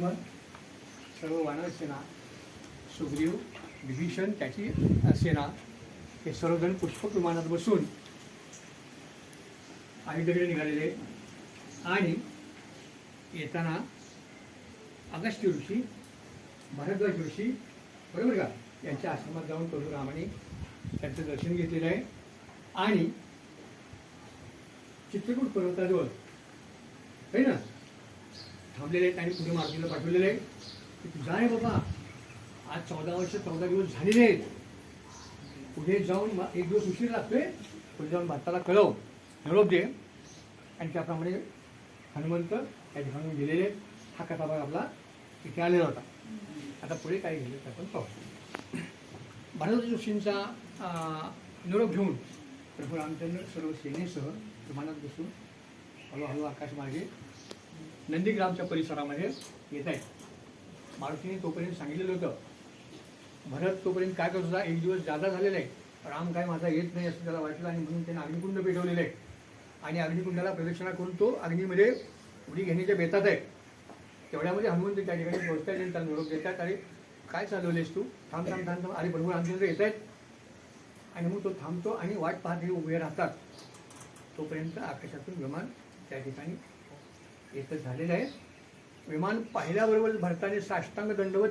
लक्ष्मण, सर्व वानर सेना, सुग्रीव, विभीषण त्याची सेना हे सर्वजण पुष्पक विमानात बसून अयोध्येकडे निघालेले आणि येताना अगस्त्य ऋषी, भरद्वाज ऋषी बरोबर का यांच्या आश्रमात जाऊन परशुरामाने त्यांचं दर्शन घेतलेलं आहे आणि चित्रकूट पर्वताजवळ आहे ना थांबलेले आहेत आणि पुढे मारुतीला पाठवलेलं आहे की तुझा आहे बाबा, आज 14 वर्ष 14 दिवस झालेले आहेत, पुढे जाऊन एक दिवस उशीर लागतोय, पुढे जाऊन भरताला कळव, निरोप दे. आणि त्याप्रमाणे हनुमंत त्या ठिकाणी गेलेले. हा कथाभाग आपला इथे आलेला होता. आता पुढे काय गेलं ते आपण पाहू. भरद्वाज ऋषींचा निरोप घेऊन प्रभू रामचंद्र सर्व सेनेसह विमानात बसून हळूहळू आकाशमार्गे नंदीग्रामच्या परिसरामध्ये येत आहेत. मारुतीने तोपर्यंत सांगितलेलं होतं, भरत तोपर्यंत काय करत होता, एक दिवस जादा झालेला आहे, राम काय माझा येत नाही असं त्याला वाटलं आणि म्हणून त्याने अग्निकुंड पेटवलेलं आहे आणि अग्निकुंडाला प्रदक्षिणा करून तो अग्नीमध्ये उडी घेण्याच्या बेतात आहे. तेवढ्यामध्ये हनुमंत त्या ठिकाणी पोहोचतात आणि त्याला निरोप देतात, अरे काय चालवलेस तू, थांब थांब थांब थांब, अरे प्रभू रामचंद्र येत आहेत. आणि मग तो थांबतो आणि वाट पाहत उभे राहतात. तोपर्यंत आकाशातून विमान त्या ठिकाणी येतच झालेलं आहे. विमान पाहिल्याबरोबर भरताने साष्टांग दंडवत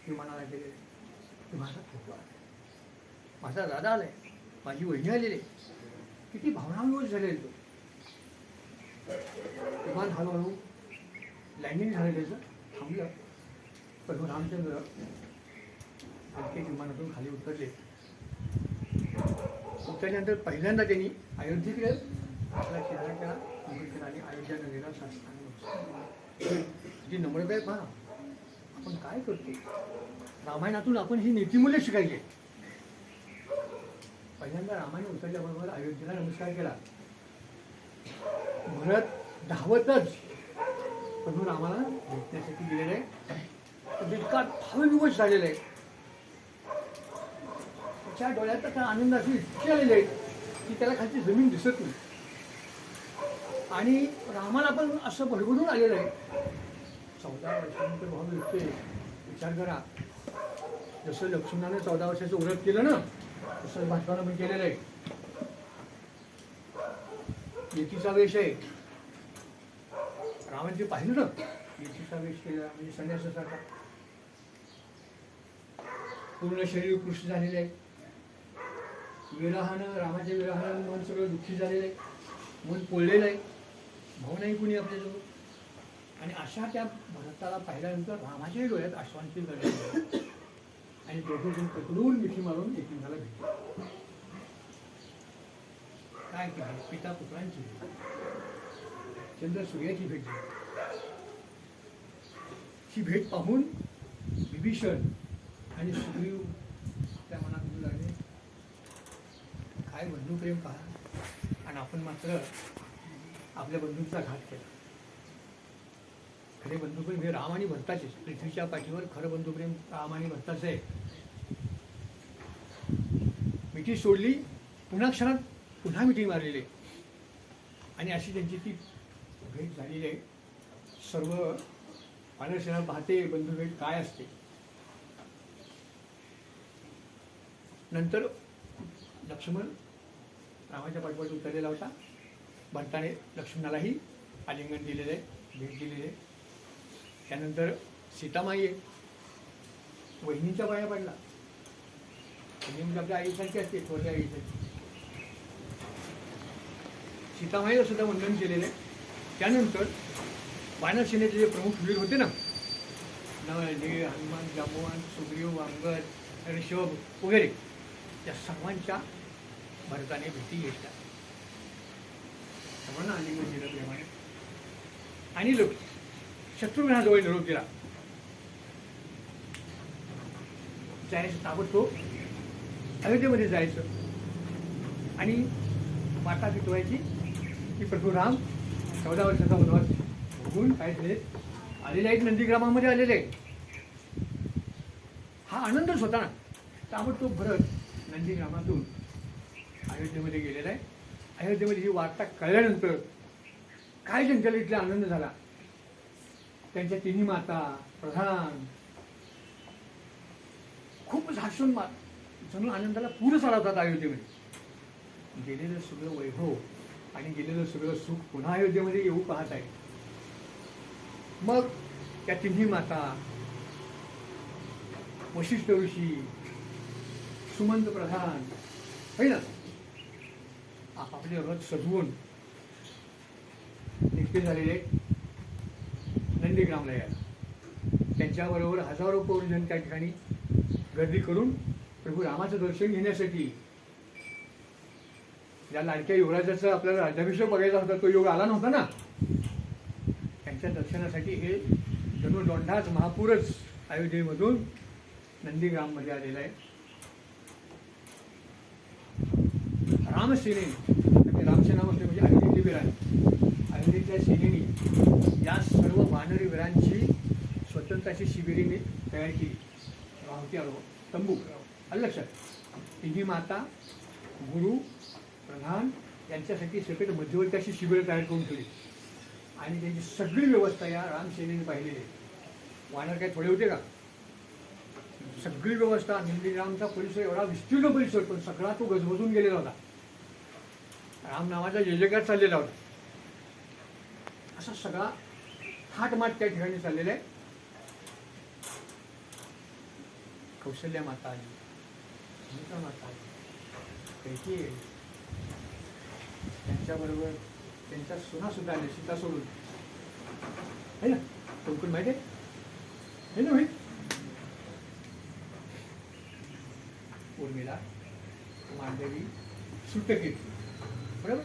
विमानाला गेलेले. माझा फोटो आला, माझा दादा आलाय, माझी वहिनी आलेली, किती भावनाविवश झालेली. तो विमान हळूहळू लँडिंग झालेलं थांबलं. प्रभू रामचंद्र प्रत्येक विमानातून खाली उतरले. उतरल्यानंतर पहिल्यांदा त्यांनी अयोध्येकडे आपला चेहरा केला आणि अयोध्या नगरीला साष्टांग जी नम्रता आहे पहा, आपण काय करतो. रामायणातून आपण ही नीतिमूल्य शिकायची. पहिल्यांदा रामायण उतरल्याबरोबर अयोध्येला नमस्कार केला. भरत धावतच प्रभू रामाला भेटण्यासाठी गेलेलं आहे. इतका भावविवश झालेला आहे, त्याच्या डोळ्यात आता आनंदाची इतकी आलेली आहे की त्याला खालची जमीन दिसत नाही. आणि रामाला पण असं भडभडून आलेलं आहे. 14 वर्षानंतर भाऊ भेटते. विचार करा, जसं लक्ष्मणाने 14 वर्षाचं व्रत केलं ना, तसं भाजपानं पण केलेलं आहे. येतीचा वेश आहे. रामांचे पाहिलं ना, येतीचा वेश केला म्हणजे संन्यासासारखा. पूर्ण शरीर कृष्ण झालेलं आहे. विरहानं, रामाच्या विरहानं मन सगळं दुःखी झालेलं आहे, मन पोळलेलं आहे, भाऊ नाही कुणी आपल्याजवळ. आणि अशा त्या भरताला पाहिल्यानंतर रामाच्याही डोळ्यात आश्वांती झाली आणि दोघेजण पकडून मिठी मारून एकमेकाला भेटले. काय केलं, पिता पुत्रांची भेट, चंद्र सूर्याची भेट झाली. ही भेट पाहून विभीषण आणि सुग्रीव त्या मनात बोलू लागले, काय बंधुप्रेम पहा, आणि आपण मात्र आपल्या बंधूंचा घात केला. खरे बंधुप्रेम हे राम आणि भरताचे. पृथ्वीच्या पाठीवर खरं बंधुप्रेम राम आणि भरताचं आहे. मिठी सोडली, पुन्हा क्षणात पुन्हा मिठी मारलेली आणि अशी त्यांची ती भेट झालेली आहे. सर्व वानरसेना पाहते बंधुभेट काय असते. नंतर लक्ष्मण रामाच्या पाठीवर उतरलेला होता. भरताने लक्ष्मणालाही आलिंगन दिलेलं आहे, भेट दिलेली आहे. त्यानंतर सीतामाई वहिनीच्या पाया पडला. म्हणजे आपल्या आईसारखी असते, छोट्या आईसारखी. सीतामाईला सुद्धा वंदन केलेलं आहे. त्यानंतर वानरसेनेचे जे प्रमुख वीर होते ना, नळ, हनुमान, जांबवान, सुग्रीव, अंगद, ऋषभ वगैरे, त्या सर्वांच्या भरताने भेटी घेतल्या. सर्वांना आलिंगन दिलं प्रेमाने आणि शत्रुघ्नाजवळ निरोप दिला. जायचं ताबडतोब अयोध्येमध्ये जायचं आणि वाटा पिटवायची की प्रभू राम 14 वर्षाचा वनवास भोगून काय झाले आलेले आहेत, नंदीग्रामामध्ये आलेले आहेत. हा आनंदच होता ना. ताबडतोब भरत नंदीग्रामातून अयोध्येमध्ये गेलेला आहे. अयोध्येमध्ये ही वार्ता कळल्यानंतर काय जनतेला इथला आनंद झाला. त्यांच्या तिन्ही माता, प्रधान खूपच हसून जणू आनंदाला पूरच आला होता अयोध्येमध्ये. गेलेलं सगळं वैभव आणि गेलेलं सगळं सुख पुन्हा अयोध्येमध्ये येऊ पाहत आहे. मग त्या तिन्ही माता, वशिष्ठ ऋषी, सुमंत प्रधान है ना, आपापले रथ सजवून निघते झालेले नंदीग्रामला यायला. त्यांच्याबरोबर हजारो पौरजन त्या ठिकाणी गर्दी करून प्रभू रामाचं दर्शन घेण्यासाठी, ज्या लाडक्या युवराजाचा आपल्याला राज्याभिषेक बघायचा होता तो योग आला नव्हता ना, त्यांच्या दर्शनासाठी हे जणू दोंडाच महापूरच अयोध्येमधून नंदीग्राममध्ये आलेला आहे. रामसेनेने, रामसेना म्हटले म्हणजे अयोध्येतली वीरांनी, अयोध्येतल्या सेनेनी या सर्व वानरी वीरांची स्वतंत्राची शिबिरीने तयार केली. रावती आलो तंबू लक्षात. तिन्ही माता, गुरु, प्रधान यांच्यासाठी सेपरेट मध्यवर्ती अशी शिबिरं तयार करून ठेवली आणि त्यांची सगळी व्यवस्था या रामसेनेने पाहिलेली आहे. वानर काय थोडे होते का? सगळी व्यवस्था. नंदीग्रामचा परिसर एवढा विस्तीर्ण परिसर, पण सगळा तो गजबजून गेलेला होता. राम नावाचा जयजयकार चाललेला होता. असा सगळा थाटमाट त्या ठिकाणी चाललेला आहे. कौशल्या माता आली, सुमित्रा माता आली, कैकेयी आली, त्यांच्याबरोबर त्यांच्या सुना सुद्धा आल्या, सीता सोडून है ना. कोण माहिती आहे ना भाई? उर्मिला, मांडवी, सुटकेतू, बरोबर.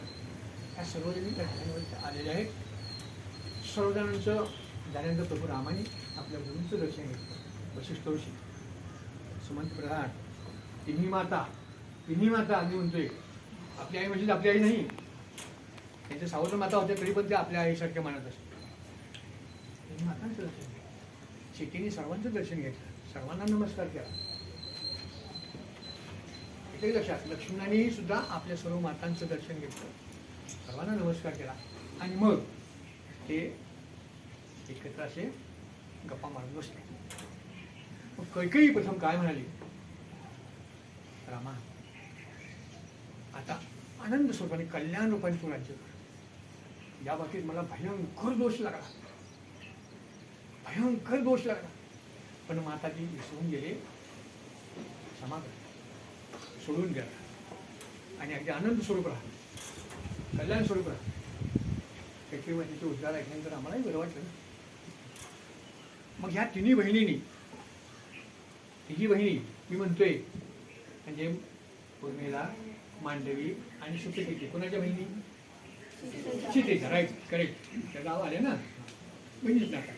या सर्वजणी त्या ठिकाणी आलेल्या आहेत. सर्वजणांचं झाल्यानंतर प्रभू रामाने आपल्या गुरूंचं दर्शन घेतलं. वशिष्ठ ऋषी, सुमंत प्रधान, तिन्ही माता आम्ही म्हणतोय. आपली आई म्हणजे आपली आई नाही, त्यांच्या सावत्र माता होत्या तरी पण ते आपल्या आईसारख्या मानत असतात. तिन्ही मातांचं दर्शन घेतलं. सीतेने सर्वांचं दर्शन घेतलं, सर्वांना नमस्कार केला. इथे लक्षात, लक्ष्मणानेही सुद्धा आपल्या सर्व मातांचं दर्शन घेतलं, सर्वांना नमस्कार केला आणि मग ते एकत्र असे गप्पा मारत बसले. मग कैकेयी प्रथम काय म्हणाली? रामा, आता आनंद स्वरूपाने कल्याण रूपाने तू राज्य कर. या बाबतीत मला भयंकर दोष लागला, पण माता ती विसरून गेले, क्षमा कर, सोडून गेला आणि अगदी आनंद स्वरूप राहा, कल्याण स्वरूप राहा. कैकेयी मातेचे उद्गार ऐकल्यानंतर आम्हालाही बरं वाटलं. मग ह्या तिन्ही बहिणी मी म्हणतोय म्हणजे उर्मिला, मांडवी आणि सुतकेती. कोणाच्या बहिणी? सीतेच्या. Right, correct. त्या गाव आले ना, बहिणीच नाका.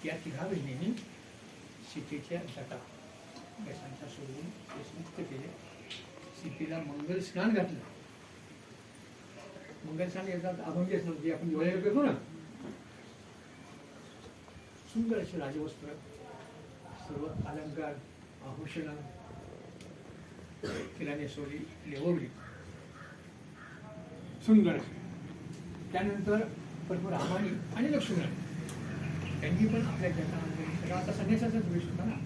या तिघा बहिणींनी सीतेच्या जटा केसांच्या सोडून केस मुक्त केले. सीतेला मंगल स्नान घातलं. मंगल स्नान याचा अभंगी असणार जे आपण दिवाळीला करतो ना. सुंदर असे राजवस्त्र, सर्व अलंकार, आभूषण तिला नेसवली, लेववली, सुंदर असे. त्यानंतर प्रभू रामाने आणि लक्ष्मणाने त्यांनी पण आपल्या जटामध्ये, आता संन्यासाचाच वेश होता ना,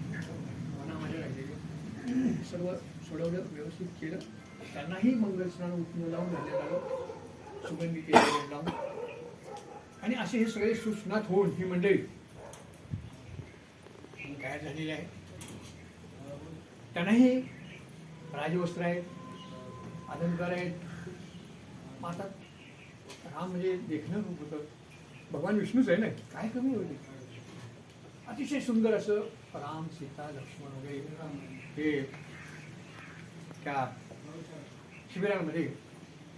मनामध्ये राहिलेले सर्व सोडवलं, व्यवस्थित केलं. त्यांनाही मंगल स्नान उठणं लावून घालण्यात आलं, सुगंधी केलेलं लावून. आणि असे हे सगळे सुस्नात होऊन ही मंडळी काय झालेले आहे. त्यांनाही राजवस्त्र आहेत, अलंकार आहेत. माता राम म्हणजे देखणं रूप होतं, भगवान विष्णूच आहे ना, काय कमी होते. अतिशय सुंदर असं राम, सीता, लक्ष्मण वगैरे हे त्या शिबिरांमध्ये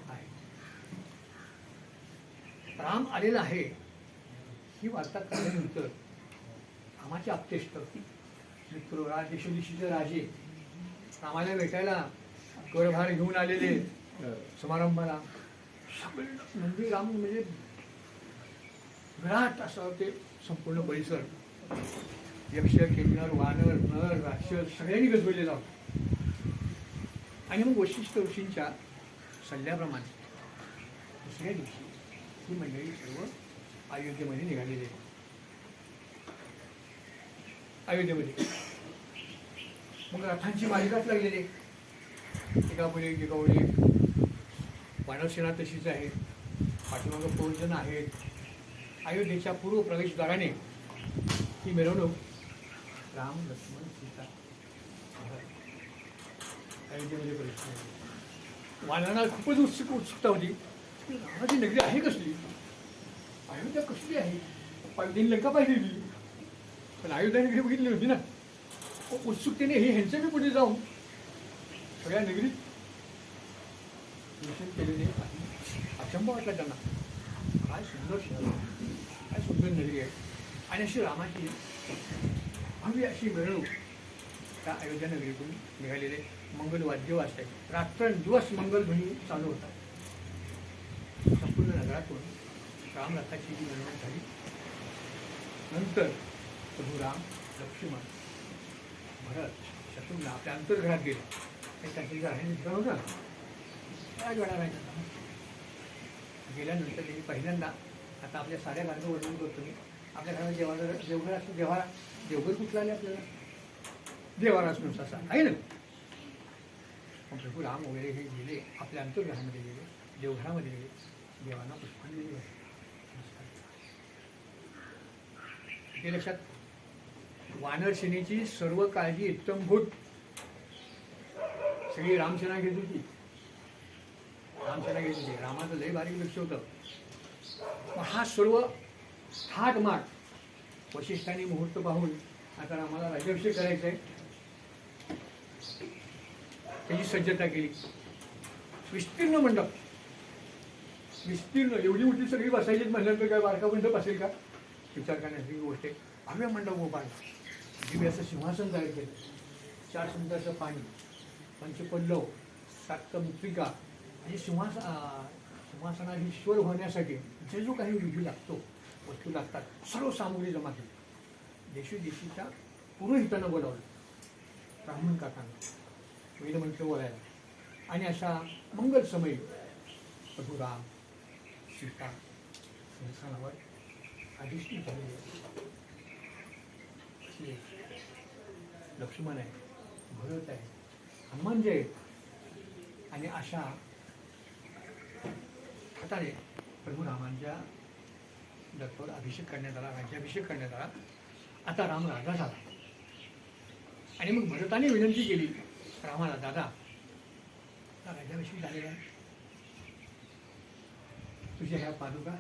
आहे. राम आलेला आहे ही वार्ता कळल्यानंतर रामाचे आप्तेष्ट मित्र, देशोदिशीचे राजे रामाला भेटायला करभार घेऊन आलेले समारंभाला सगळे नंदीग्राम म्हणजे विराट असं ते संपूर्ण परिसर. यक्ष, किन्नर, वानर, नर, राक्षस सगळ्यांनी गजबजलेला होता. आणि मग वशिष्ठ ऋषींच्या सल्ल्याप्रमाणे दुसऱ्या दिवशी ही मंडळी सर्व अयोध्येमध्ये निघालेली आहे. अयोध्येमध्ये. मग रथांची मालिकाच लागलेली, एकापुढे एक एकापुढे एक. वानरसेना तशीच आहे, पाठीमागं फौजजन आहेत. अयोध्येच्या पूर्व प्रवेशद्वाराने ही मिरवणूक राम लक्ष्मण सीता अयोध्येमध्ये प्रवेश केला. वानरांना खूपच उत्सुकता होती, रामाची नगरी आहे कसली, अयोध्या कसली आहे. त्यांनी लंका पाहिली, पण अयोध्या नगरी बघितली होती ना. उत्सुकतेने हे ह्यांच्या मी पुढे जाऊन सगळ्या नगरीत दर्शन केलेले अचंबा वाटला त्यांना. काय सुंदर शहर, काय सुंदर नगरी आहे. आणि अशी रामाची भव्य अशी मिरवणूक त्या अयोध्या नगरीतून निघालेले मंगलवाद्य वाजत आहे. रात्रंदिवस मंगलध्वनी चालू होता. संपूर्ण नगरातून रामरथाची जी मिरवणूक झाली. नंतर प्रभू राम, लक्ष्मण, भरत, शत्रुघ्न आपल्या अंतर्घरात गेले. त्यांची राहिली ठिकाण होतं राजवाडा राहायचा. गेल्यानंतर त्यांनी पहिल्यांदा, आता आपल्या साऱ्या घराचं वर्णन करतो मी. आपल्या घरात देवघर असतो. देवघर कुठलं आले आपल्याला, देवारा असतो असा आहे ना. मग प्रभू राम वगैरे हे गेले, आपल्या अंतर्घरामध्ये गेले, देवघरामध्ये गेले, देवांना पुष्पांजली दिली. ते लक्षात, वानर सेनेची सर्व काळजी इत्तमभूत सगळी रामसेना घेत होती. रामसेना घेत होती. रामाचं लय बारीक लक्ष होतं. मग हा सर्व थाटमाट वशिष्ठांनी मुहूर्त पाहून आता रामाला राज्याभिषेक करायचा आहे, त्याची सज्जता केली. विस्तीर्ण मंडप, विस्तीर्ण, एवढी मोठी सगळी बसायची म्हणल्यानंतर काय बारका मंडप असेल का, विचार करण्यासारखी गोष्ट आहे. भव्य मंडप उभारला, दिव्य असं सिंहासन तयार केलं, 4 समुद्राचं पाणी, पंचपल्लव, 7 मुद्रिका. म्हणजे सिंहासनाधीश्वर होण्यासाठी जे जो काही विधी लागतो, वस्तू लागतात, सर्व सामुग्री जमा केली. देशोदेशीच्या पुरोहितांना बोलावलं, ब्राह्मण काकांना वेदमंत्र बोलायला. आणि अशा मंगल समयी प्रभू राम, सीता सिंहासनावर अधिष्ठित झालेले. लक्ष्मण आहे, भरत आहे, हनुमान जे आहेत. आणि अशा हाताने प्रभू रामांच्या दत्तावर अभिषेक करण्यात आला, राज्याभिषेक करण्यात आला. आता राम राजा झाला. आणि मग भरताने विनंती केली रामाला, दादा राज्याभिषेक झालेला आहे, तुझ्या ह्या पादुका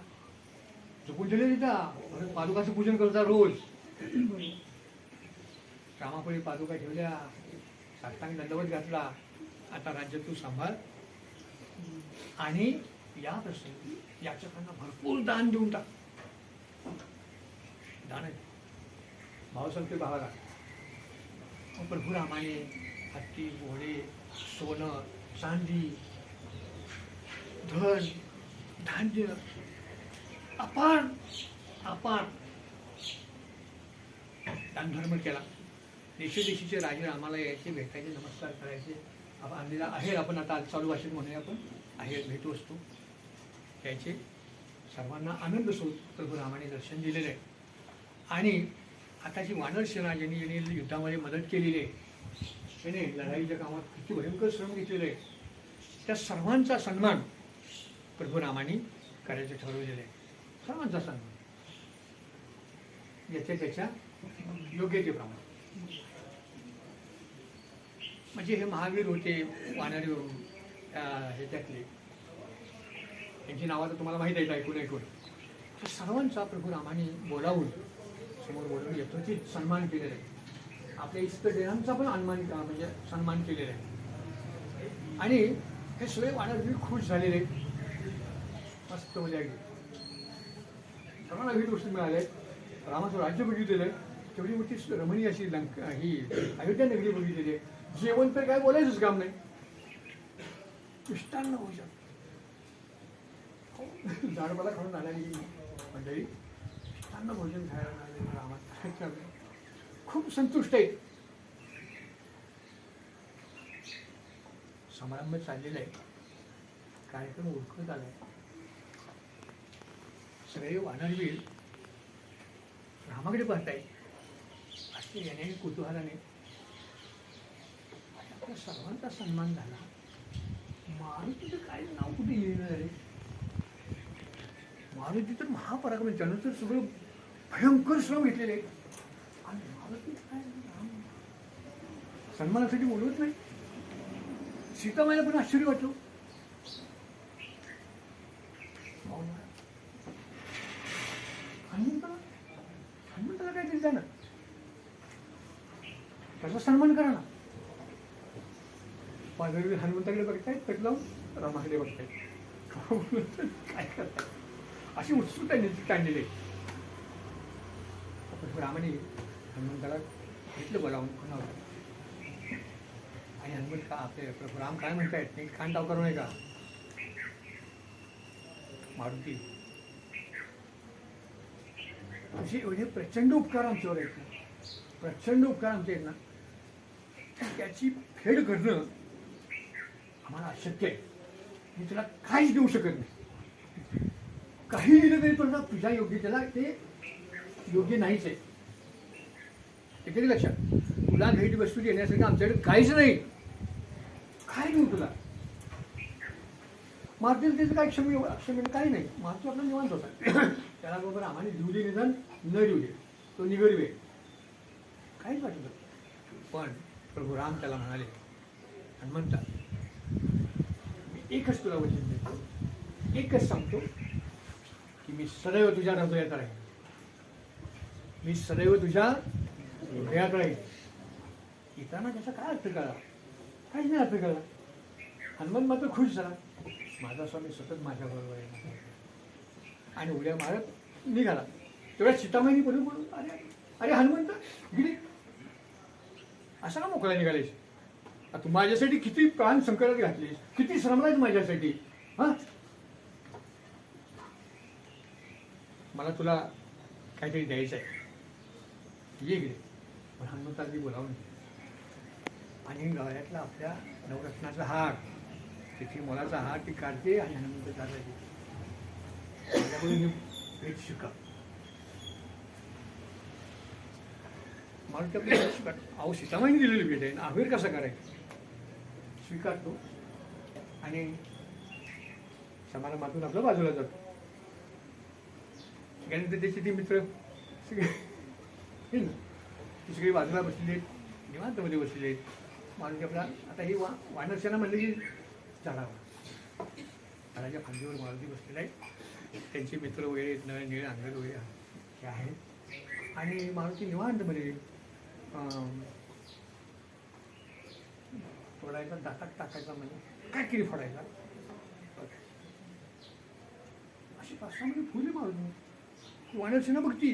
जपून ठेवले तिथं. भरत पादुकाचं पूजन करता रोज. रामापुढे पादुका ठेवल्या, साष्टांग दंडवत घातला. आता राज्य तू सांभाळ आणि या प्रसंगी याचकांना भरपूर दान देऊन टाक. दान आहे, भाव सांगते भावाला. प्रभू रामाने हत्ती, घोडे, सोनं, चांदी, धन, धान्य अपार अपार दानधर्म केला. देशोदेशीचे राजे रामाला यायचे, भेटायचे, नमस्कार करायचे. आपण आणलेला आहे, आपण आता चालू भाषेत म्हणूया, आपण आहे भेटवस्तू यायचे. सर्वांना आनंद प्रभू रामाने दर्शन दिलेलं आहे. आणि आता जी वानर सेना ज्यांनी युद्धामध्ये मदत केलेली आहे, त्याने लढाईच्या कामात किती भयंकर श्रम घेतलेले आहे, त्या सर्वांचा सन्मान प्रभू रामाने करायचं ठरवलेलं आहे. सर्वांचा सन्मान त्याच्या योग्यतेप्रमाणे. म्हणजे हे महावीर होते वानरी ह्याच्यातले, त्यांची नावं तर तुम्हाला माहीत आहेत ऐकून. तर सर्वांचा प्रभू रामाने बोलावून समोर बोलून यथोचित सन्मान केलेला आहे. आपल्या इष्टदेवांचा पण म्हणजे सन्मान केलेला आहे. आणि हे सगळे वानरवीर खुश झालेले, मस्त मजा गेली. सर्वांना विविध गोष्टी मिळाल्या. रामाचं राज्य बघितलेलं आहे, तेवढी मोठी रमणीय अशी लंका ही अयोध्या नगरी बघितलेली आहे. जेवण तर काय बोलायचंच काम नाही. मिष्टान्न भोजन, झाडपाला खाऊन आलेली मंडळी मिष्टान्न भोजन खायला मिळाले. रामात खूप संतुष्ट आहेत. समारंभ चाललेला आहे, कार्यक्रम उरकत आलाय. सगळे वानरवीर रामाकडे पाहताय. याने कुतूहलाने आपल्या सर्वांचा सन्मान झाला. मारुतीचं काय नाव कुठे येईन रे. मारुती तर महापराक्रम, त्यानं तर सगळं भयंकर श्रम घेतलेले आणि मारुती काय सन्मानासाठी बोलवत नाही. सीतामाईला पण आश्चर्य वाटलं. हनुमंताला काय तरी जाणं, त्याचा सन्मान करा ना. पांढरी हनुमंताकडे बघतायत, पेट लावून रामाकडे बघतायत. काय करताय अशी उत्सुकता ताणलेली. रामाने हनुमंताला घेतलं बोलावून पुन्हा. आणि हनुमंत का आपले प्रभू राम काय म्हणतायत, नाही कान टाव करू नये का. मारुती असे एवढे प्रचंड उपकार आमच्यावर आहेत ना, प्रचंड उपकार आमचे आहेत ना, त्याची फेड करणं आम्हाला अशक्य आहे. मी तुला काहीच देऊ शकत नाही. काही दिलं तरी तुला तुझ्या योग्य, त्याला ते योग्य नाहीच आहे. ते कधी लक्षात. तुला भेट वस्तू देण्यासाठी आमच्याकडे काहीच नाही. काय देऊ तुला. मारुतीला त्याचं काही क्षमी काही नाही. मारुती आपला निवांत होता. त्याला बरोबर आम्हाला देऊ दे निदान, न देऊ दे, तो निगरवे काहीच वाटत होतं. पण प्रभू राम त्याला म्हणाले, हनुमंता मी एकच तुला वचन देतो, एकच सांगतो की मी सदैव तुझ्या हृदयात राहील. मी सदैव तुझ्या हृदयात राहील. येताना त्याचा काय अर्थ कळला, काहीच नाही अर्थ कळला. हनुमंत मात्र खुश झाला. माझा स्वामी सतत माझ्याबरोबर आहे. आणि उड्या मारत निघाला. तेवढ्या सीतामाईनी बोलून बोलून, अरे अरे हनुमंत गिरी असा का मोकळा निघालेस. तू माझ्यासाठी किती प्राण संकटात घातलीस, किती श्रमलाच माझ्यासाठी. हा मला तुला काहीतरी द्यायचं आहे, ये गिरे. पण हनुमंतांनी बोलावून आणि गळ्यातला आपल्या नवरत्नाचा हार, तिथे मोलाचा हार ती काढते आणि हनुमंत दादाजी माझ्याकडून भेट शिका. मारुती आपली स्वीकार. अहो सीतामाईने दिलेली भेट आहे, अवेर कसा करायचं. स्वीकारतो आणि समारंभातून आपल्या बाजूला जातो. त्यानंतर त्याची ती मित्र सगळे ती सगळी बाजूला बसलेली आहेत, निवांतमध्ये बसलेले आहेत. मारुती आपला आता ही वानरसेना म्हणलं की झाडावर झाडाच्या फांदीवर मारुती बसलेला आहे. त्यांचे मित्र वगैरे आहेत, नळ निळ अंगद वगैरे हे आहेत. आणि मारुती निवांतमध्ये फोडायचा, दातात टाकायचा, म्हणजे काय किरी फोडायचा. अशी 5-6 मध्ये फुले मारून वानरसेना बघती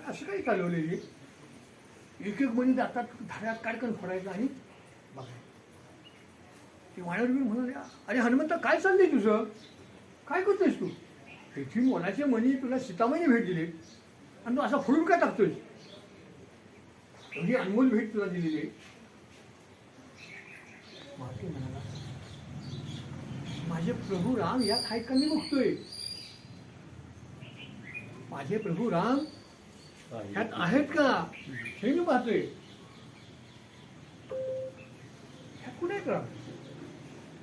असं काही चालवलेली. एक एक मणी दातात धाड्यात काढकन फोडायचा आणि बघायचं. ते वानरवीर म्हणाले, अरे हनुमंत काय चाललंय तुझं, काय करतोयस तू. त्याची मोलाचे मणी तुला सीतामाईने भेट दिली आणि तू असा फोडून काय टाकतोय. एवढी अनमोल भेट तुला दिलेली आहे. मारुती म्हणाला, माझे प्रभू राम यात आहेत का मी बघतोय. माझे प्रभू राम ह्यात आहेत का हे मी पाहतोय. ह्यात कुठे आहेत राम.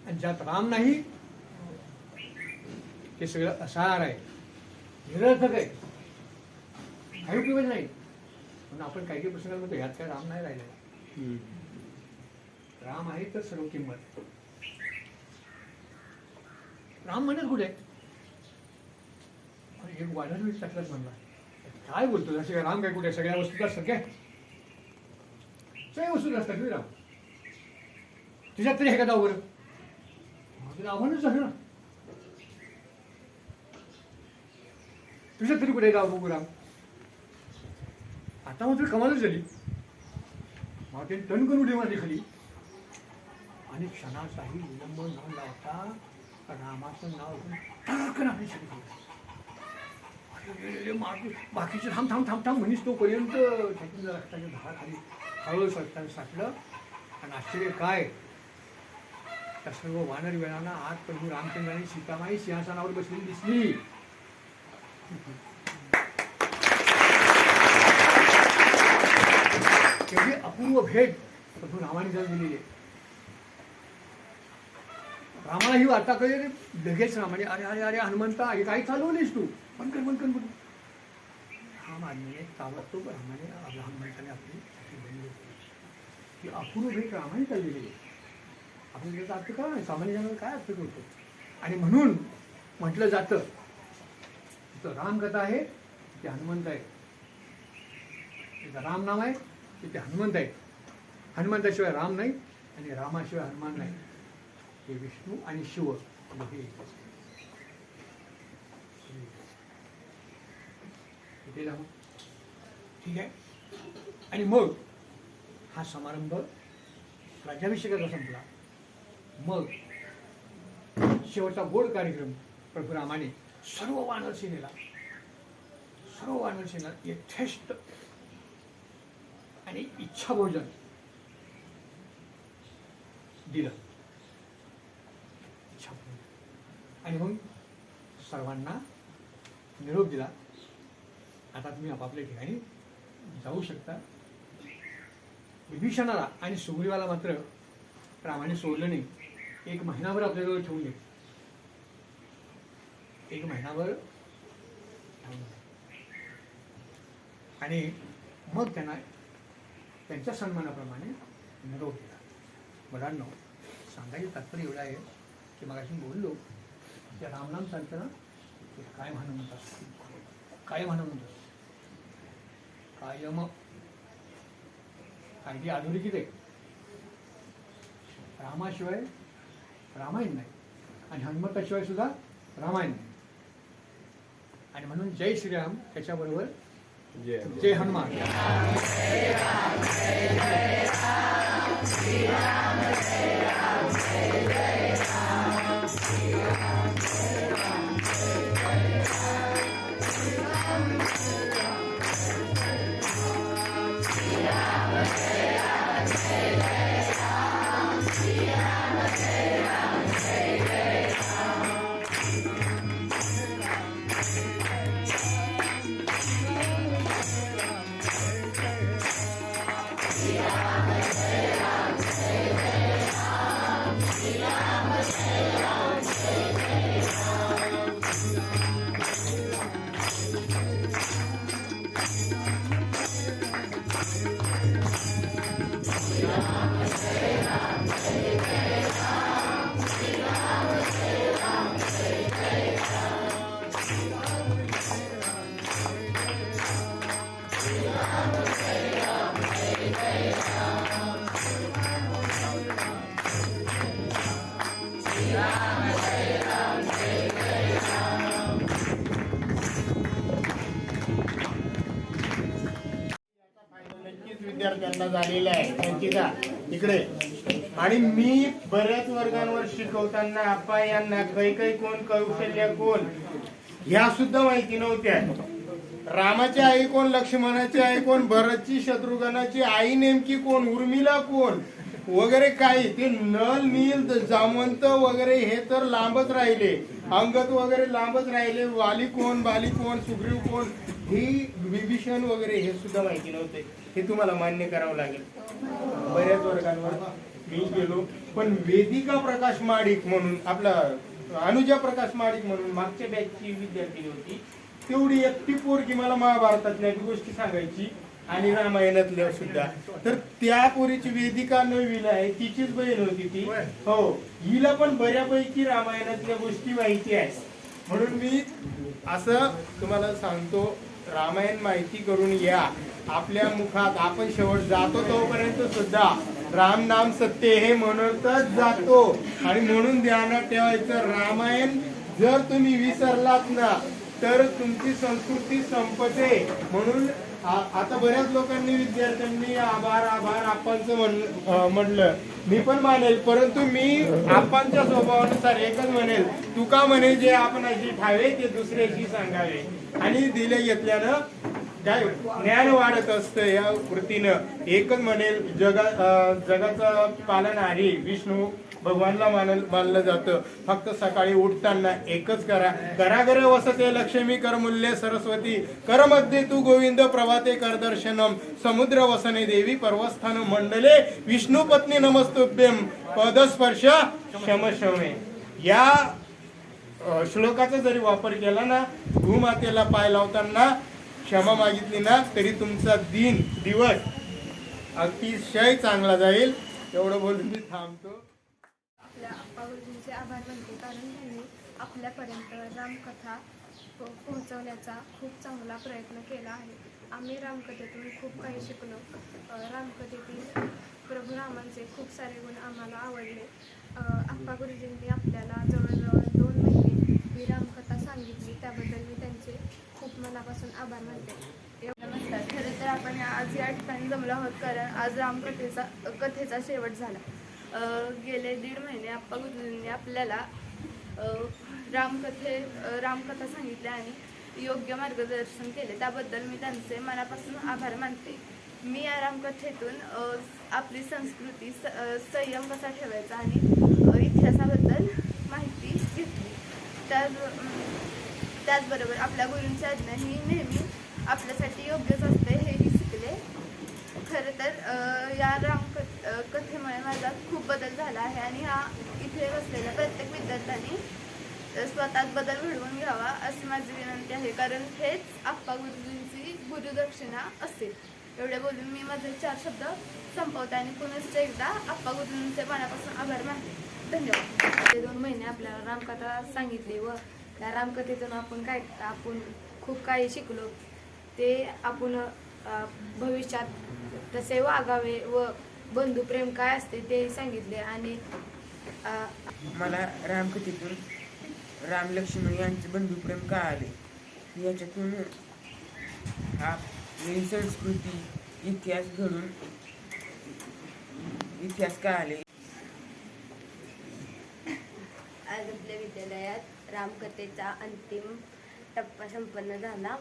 आणि ज्यात राम नाही ते सगळं असार आहे, निरर्थक आहे, काही उपयोग नाही. म्हणून आपण काही काही प्रसंगात म्हणतो ह्यात काय राम नाही राहिलेला. राम आहे तर सर्व किंमत. राम म्हणत कुठे. एक वानरवीर टाकलाच म्हणला, काय बोलतो असे राम काय कुठे. सगळ्या वस्तू असतात काय, सगळ्या वस्तू असतात राम. तुझ्यात तरी हे का जाऊ बरं. माझं आव्हानच झालं ना. तुझ्यात तरी कुठे गाव बघू राम. आता मात्र कमालच झाली. मग ते टणकन उडी मारली खाली आणि क्षणाचाही विलंब न लावता रामाचं नाव टणकन आपली छाती. बाकीचे थांब थांब थांब थांब म्हणीस तोपर्यंत छातीला रक्ताच्या धार खाली हळूहळू सरताना साठलं. आणि आश्चर्य काय, त्या सर्व वानर वेळांना आज प्रभू रामचंद्र आणि सीतामाई सिंहासनावर बसलेली दिसली. अपूर्व भेट प्रभू रामाने जर दिलेली आहे. रामाला ही वार्ता कळली, लगेच रामाने अरे अरे अरे हनुमंता हे काही चालवलीस तू, बंद कर. राम आज्ञेने ताबडतोब हनुमंताने आपली बंद केली. ही अपूर्व भेट रामाने चाललेली आहे. आपण त्याचा अर्थ करा नाही, सामान्य जनाला काय अर्थ करतो. आणि म्हणून म्हटलं जातं तिथं रामकथा आहे ते हनुमंत आहे, तिथं राम नाम आहे तिथे हनुमंत आहे. हनुमंताशिवाय राम नाही आणि रामाशिवाय हनुमान नाही. हे विष्णू आणि शिव हे ठीक आहे. आणि मग हा समारंभ राज्याभिषेकाचा संपला. मग शेवटचा गोड कार्यक्रम प्रभू रामाने सर्व वानर सेनेला यथेष्ट आणि इच्छा भोजन दिलं. आणि मग सर्वांना निरोप दिला. आता तुम्ही आपापल्या ठिकाणी जाऊ शकता. विभीषणाला आणि सुग्रीवाला मात्र रामाने सोडलं नाही. 1 महिनाभर आपल्याजवळ ठेवून घे. 1 महिनाभर आणि मग त्यांना त्यांच्या सन्मानाप्रमाणे निरोप दिला. मुलांना सांगायचं तात्पर्य एवढं आहे की मगाशी बोललो की रामनाम चालताना काय म्हणून म्हणतात, कायम अगदी अधोरेखित आहे. रामाशिवाय रामायण नाही आणि हनुमंताशिवाय सुद्धा रामायण नाही. आणि म्हणून जय श्रीराम त्याच्याबरोबर जय हनुमान. विद्यार्थ्यांना झालेला आहे त्यांची का इकडे. आणि मी बऱ्याच वर्गांवर शिकवताना आप्पा यांना काही कोण कौशल्य कोण ह्या सुद्धा माहिती नव्हत्या. रामाची आई कोण, लक्ष्मणाची आई कोण, भरतची शत्रुघ्नाची आई नेमकी कोण, उर्मिला कोण वगैरे काही ते नल नील जामवंत वगैरे हे तर लांबच राहिले, अंगद वगैरे लांबच राहिले. वाली कोण, बाली कोण, सुग्रीव कोण, ही विभीषण वगैरे हे सुद्धा माहिती नव्हते. हे तुम्हाला मान्य करावं लागेल. बऱ्याच वर्गांवर मी गेलो, पण वेदिका प्रकाश माडिक म्हणून आपला अनुजा प्रकाश माडिक म्हणून मागच्या बॅचची विद्यार्थी होती. तेवढी एकटी पोरगी मला महाभारतातल्या गोष्टी सांगायची आणि रामायणातल्या सुद्धा. तर त्या पोरीची वेदिका नववीला आहे, तिचीच बहीण होती ती. हो, हिला पण बऱ्यापैकी रामायणातल्या गोष्टी माहिती आहे. म्हणून मी असं तुम्हाला सांगतो, रामायण माहिती करून या. आपल्या मुखात आपण शेवट जातो तोपर्यंत सुद्धा राम नाम सत्य हे म्हणतच जातो. आणि म्हणून ध्यानात ठेवायचं, रामायण जर तुम्ही विसरलात ना तर तुमची संस्कृती संपते. म्हणून आता बऱ्याच लोकांनी विद्यार्थ्यांनी आभार आभार आपांचं म्हणलं, मी पण मानेल, परंतु मी आपांच्या स्वभावानुसार एकच म्हणेल, तुका म्हणे जे आपणाशी ठावे ते दुसऱ्याशी सांगावे. आणि दिले घेतल्यानं काय ज्ञान वाढत असतं या कृतीनं. एकच म्हणेल जगाचं पालनहारी विष्णू भगवानला मानलं जातं. फक्त सकाळी उठताना एकच करा, करागर वसते लक्ष्मी कर मूल्य सरस्वती, कर मध्ये तू गोविंद प्रभाते कर दर्शनम, समुद्र वसने देवी पर्वस्थान मंडले, विष्णू पत्नी नमस्तुभ्यम पदस्पर्श शमशमे. या श्लोकाचा जरी वापर केला ना, भूमातेला पाय लावताना क्षमा मागितली ना, तरी तुमचा दिवस अतिशय चांगला जाईल. एवढं बोलून मी थांबतो. आपल्या आप्पा गुरुजींचे आभार मानते, कारण त्यांनी आपल्यापर्यंत रामकथा पोहोचवण्याचा खूप चांगला प्रयत्न केला आहे. आम्ही रामकथेतून खूप काही शिकलो. रामकथेतील प्रभू रामांचे खूप सारे गुण आम्हाला आवडले. आप्पा गुरुजींनी आपल्याला जवळजवळ 2 महिने ही रामकथा सांगितली, त्याबद्दल मी त्यांचे खूप मनापासून आभार मानते. नमस्कार. खरं तर आपण आज या ठिकाणी जमलो आहोत कारण आज कथेचा शेवट झाला. गेले 1.5 महिने आप्पा गुरुजींनी आपल्याला रामकथा सांगितल्या आणि योग्य मार्गदर्शन केले, त्याबद्दल मी त्यांचे मनापासून आभार मानते. मी या रामकथेतून आपली संस्कृती, संयम कसा ठेवायचा आणि इतिहासाबद्दल माहिती घेतली. त्याचबरोबर आपल्या गुरूंची आज्ञा ही नेहमी आपल्यासाठी योग्यच असते हेही शिकले. खरं तर या कथेमुळे माझा खूप बदल झाला आहे आणि इथे बसलेल्या प्रत्येक विद्यार्थ्यांनी स्वतःत बदल घडवून घ्यावा अशी माझी विनंती आहे, कारण हेच आप्पा गुरुजींची गुरुदक्षिणा असेल. एवढे बोलून मी माझे 4 शब्द संपवते आणि पुनश्च एकदा आप्पा गुरुजींचे मनापासून आभार मानते. धन्यवाद. 2 महिने आपल्याला रामकथा सांगितली व त्या रामकथेतून आपण खूप काही शिकलो. ते आपण भविष्यात तसे वागावे व बंधुप्रेम काय असते ते सांगितले. आणि मला रामकथेतून राम लक्ष्मण यांचे बंधुप्रेम का आले याच्यातून आपली संस्कृती, इतिहास घडून इतिहास का आले. आज आपल्या विद्यालयात रामकथेचा अंतिम टप्पा संपन्न झाला.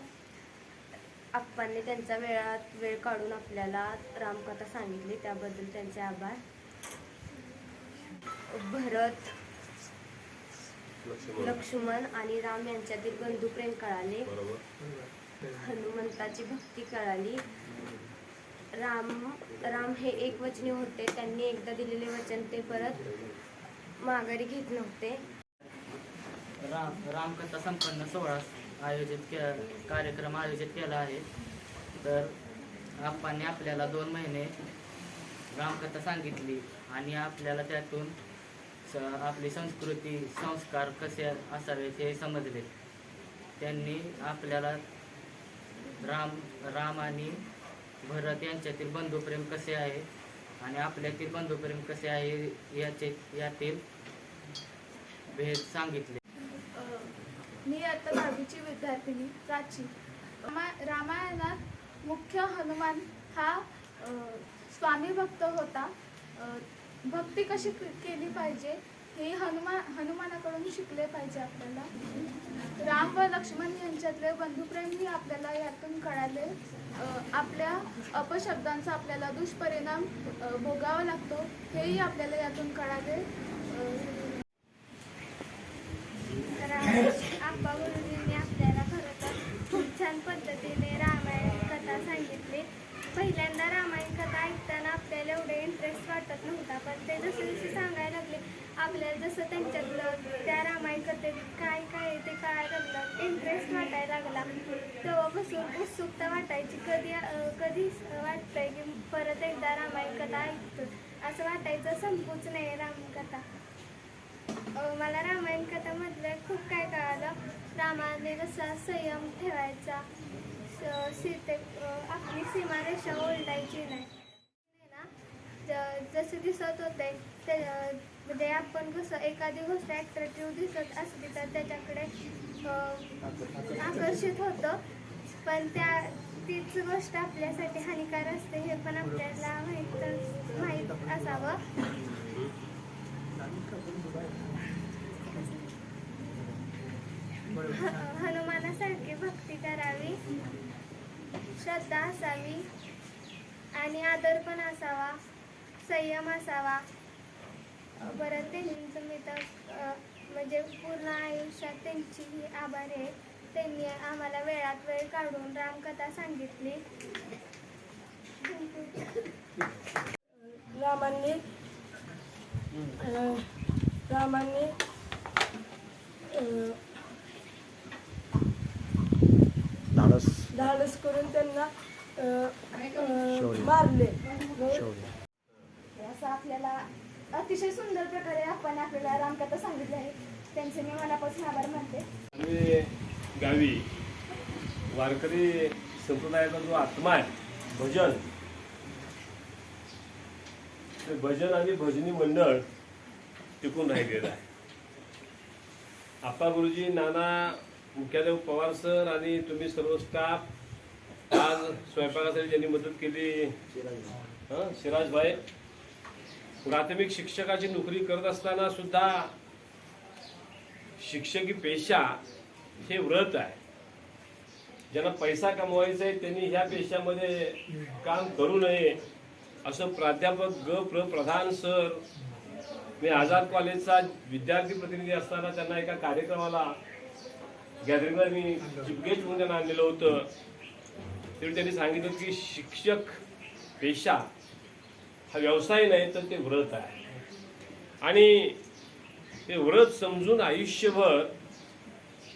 आप्पांनी त्यांचा वेळ काढून आपल्याला रामकथा सांगितली, त्याबद्दल त्यांचे आभार. भरत, लक्ष्मण आणि राम यांच्यातील बंधुप्रेम कळाले. हनुमंताची भक्ती कळाली. राम हे एकवचनी होते. त्यांनी एकदा दिलेले वचन ते परत माघारी घेत नव्हते. रामकथा संपन्न सोहळा कार्यक्रम आयोजित केला आहे. तर आप्पांनी आपल्याला 2 महिने रामकथा सांगितली आणि आपल्याला त्यातून आपली संस्कृती, संस्कार कसे असावेत हे समजले. त्यांनी आपल्याला राम आणि भरत यांच्यातील बंधुप्रेम कसे आहे आणि आपल्यातील बंधुप्रेम कसे आहे यातील भेद सांगितले. मी आता 10वीची विद्यार्थिनी प्राची. रामायणात मुख्य हनुमान हा स्वामी भक्त होता. भक्ती कशी केली पाहिजे हे हनुमानाकडून शिकले पाहिजे आपल्याला. राम व लक्ष्मण यांच्यातले बंधुप्रेमही आपल्याला यातून कळाले. आपल्या अपशब्दांचा आपल्याला दुष्परिणाम भोगावा लागतो हेही आपल्याला यातून कळाले. आप्पा गुरुजींनी आपल्याला खरं तर खूप छान पद्धतीने रामायण कथा सांगितली. पहिल्यांदा रामायण कथा ऐकताना आपल्याला एवढे इंटरेस्ट वाटत नव्हता, पण ते जसे सांगायला लागले आपल्याला जसं त्यांच्यातलं त्या रामायण कथेत काय काय ते कळायला लागलं, इंटरेस्ट वाटायला लागला. तेव्हापासून उत्सुकता वाटायची, कधी वाटतंय की परत एकदा रामायण कथा ऐकतो असं वाटायचं. संपूच नाही रामकथा. मला रामायण कथामधलं खूप काय कळालं. रामाने कसा संयम ठेवायचा, आपली सीमारेषा ओलांडायची नाही ना. जसे दिसत होते ते म्हणजे आपण कसं एखादी गोष्ट ॲट्रॅक्टिव्ह दिसत असली तर त्याच्याकडे आकर्षित होतं, पण तीच गोष्ट आपल्यासाठी हानिकारक असते हे पण आपल्याला माहीत असावं. हनुमानासारखी भक्ती करावी. श्रद्धा असावी आणि आदर पण असावा, संयम असावा. परत त्यांचं मी तर म्हणजे पूर्ण आयुष्यात त्यांची ही आभारी आहे. त्यांनी आम्हाला वेळात वेळ काढून रामकथा सांगितली. रामांनी धाडस करून त्यांना मारले. असं आपल्याला अतिशय सुंदर प्रकारे आपण आपल्याला रामकथा सांगितली आहे. त्यांचे मी मनापासून आभार मानते. आम्ही गावी वारकरी संप्रदायाचा जो आत्मा आहे भजन, ते भजन आणि भजनी मंडळ टिकून राहिलेलं आहे. आप्पा गुरुजी, नाना, मुख्याध्याप पवार सर आणि तुम्ही सर्व स्टाफ आज स्वयंपाकासाठी ज्यांनी मदत केली, सिराजभाई, प्राथमिक शिक्षकाची नोकरी करत असताना सुद्धा शिक्षकी पेशा हे व्रत आहे. ज्यांना पैसा कमवायचा आहे त्यांनी ह्या पेशामध्ये काम करू नये असं प्राध्यापक प्रधान सर, मी आझाद कॉलेजचा विद्यार्थी प्रतिनिधी असताना त्यांना एका कार्यक्रमाला गॅदरिंगला मी चीफ गेस्ट म्हणून त्यांना आणलेलं होतं. तेव्हा त्यांनी सांगितलं की शिक्षक पेशा हा व्यवसाय नाही तर ते व्रत आहे आणि ते व्रत समजून आयुष्यभर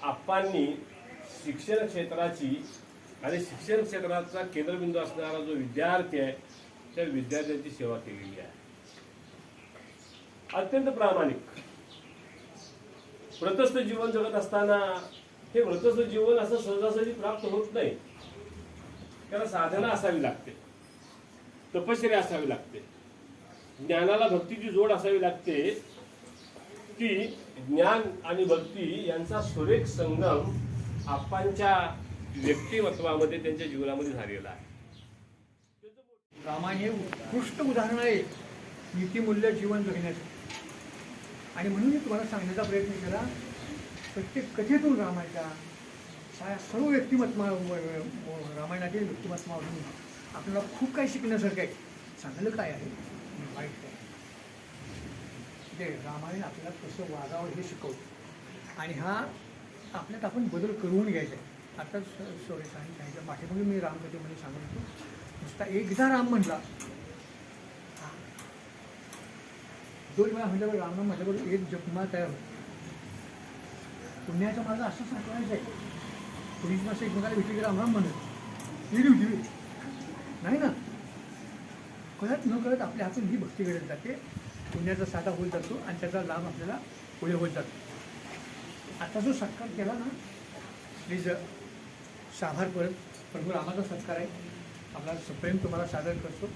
आप्पांनी शिक्षण क्षेत्राची आणि शिक्षण क्षेत्राचा केंद्रबिंदू असणारा जो विद्यार्थी आहे त्या विद्यार्थ्यांची सेवा केलेली आहे. अत्यंत प्रामाणिक व्रतस्थ जीवन जगत असताना हे व्रतस्थ जीवन असं सहजासहजी प्राप्त होत नाही. त्याला साधना असावी लागते, तपश्चर्या असावी लागते, ज्ञानाला भक्तीची जोड असावी लागते की ज्ञान आणि भक्ती यांचा सुरेख संगम आप्पांच्या व्यक्तिमत्वामध्ये, त्यांच्या जीवनामध्ये झालेला आहे. रामायण हे उत्कृष्ट उदाहरण आहे नीतिमूल्य जीवन जगण्याचं. आणि म्हणून मी तुम्हाला सांगण्याचा प्रयत्न केला, प्रत्येक कथेतून रामायच्या सर्व रामायणातील व्यक्तिमत्वावरून आपल्याला खूप काही शिकण्यासारखं आहे. चांगलं काय आहे आणि वाईट काय. ते रामायण आपल्याला कसं वागावं हे शिकवतं आणि हा आपल्यात आपण बदल करून घ्यायचा आहे. आता सांगितलं पाठीमागे मी रामकथेमध्ये सांगत होतो, नुसता एकदा राम म्हणला, 2 वेळा म्हटल्यावर रामनाम म्हटल्यावर एक जपमा तयार होतो. पुण्याचा माझा असं सांगायचं आहे, पोलीस माणसं एकमेकाला भेटली की रामराम म्हणत ही नाही ना, कळत न कळत आपल्या हातून ही भक्ती घडत जाते. पुण्याचा साधा होत जातो आणि त्याचा लाभ आपल्याला पुढे होत जातो. आता जो सत्कार केला ना, प्लीज आभार परत प्रभू रामाचा सत्कार आहे. आपला प्रेम तुम्हाला सादर करतो.